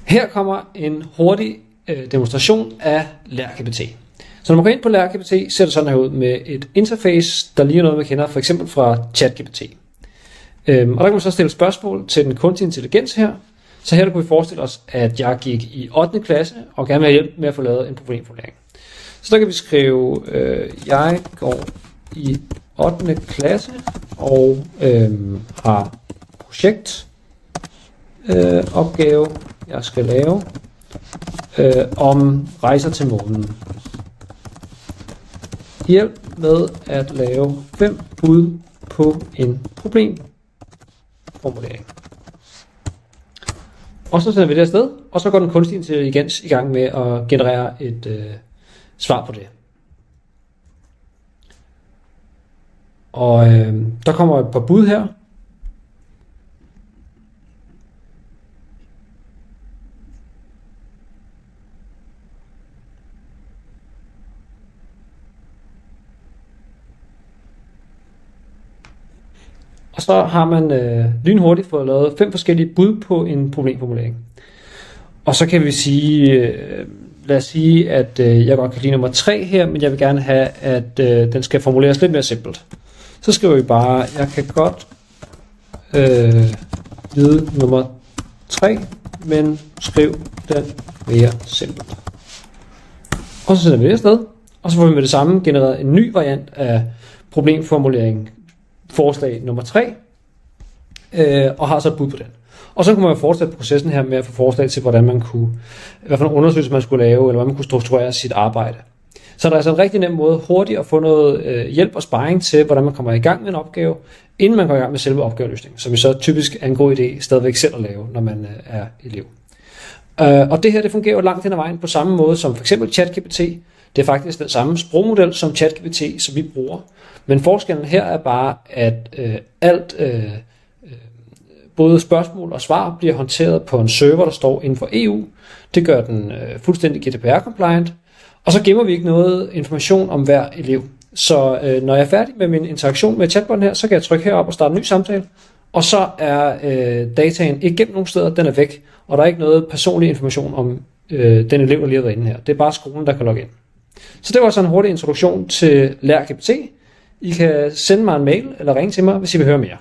Her kommer en hurtig demonstration af LærGPT. Så når man går ind på LærGPT, ser det sådan her ud med et interface, der ligner noget, man kender for eksempel fra ChatGPT. Og der kan man så stille spørgsmål til den kunstige intelligens her. Så her kunne vi forestille os, at jeg gik i 8. klasse og gerne vil have hjælp med at få lavet en problemformulering. Så der kan vi skrive, jeg går i 8. klasse og har projekt opgave, jeg skal lave om rejser til månen. Hjælp med at lave 5 bud på en problemformulering. Og så sender vi det afsted, og så går den kunstige intelligens i gang med at generere et svar på det. Og der kommer et par bud her. Og så har man lynhurtigt fået lavet 5 forskellige bud på en problemformulering. Og så kan vi sige, lad os sige, at jeg godt kan lide nummer 3 her, men jeg vil gerne have, at den skal formuleres lidt mere simpelt. Så skriver vi bare, jeg kan godt lide nummer 3, men skriv den mere simpelt. Og så sender vi det afsted, og så får vi med det samme genereret en ny variant af problemformulering forslag nummer 3, og har så et bud på den. Og så kunne man fortsætte processen her med at få forslag til, hvordan man kunne, hvad for en undersøgelse man skulle lave, eller hvordan man kunne strukturere sit arbejde. Så der er altså en rigtig nem måde hurtigt at få noget hjælp og sparring til, hvordan man kommer i gang med en opgave, inden man går i gang med selve opgaveløsningen, som jo så typisk er en god idé stadigvæk selv at lave, når man er elev. Og det her, det fungerer jo langt hen ad vejen på samme måde som for eksempel ChatGPT. Det er faktisk den samme sprogmodel som ChatGPT, som vi bruger. Men forskellen her er bare, at både spørgsmål og svar bliver håndteret på en server, der står inden for EU. Det gør den fuldstændig GDPR-compliant. Og så gemmer vi ikke noget information om hver elev. Så når jeg er færdig med min interaktion med chatboten her, så kan jeg trykke herop og starte en ny samtale. Og så er dataen ikke gemt nogen steder, den er væk. Og der er ikke noget personlig information om den elev, der lige har været inde her. Det er bare skolen, der kan logge ind. Så det var så en hurtig introduktion til LærGPT. I kan sende mig en mail eller ringe til mig, hvis I vil høre mere.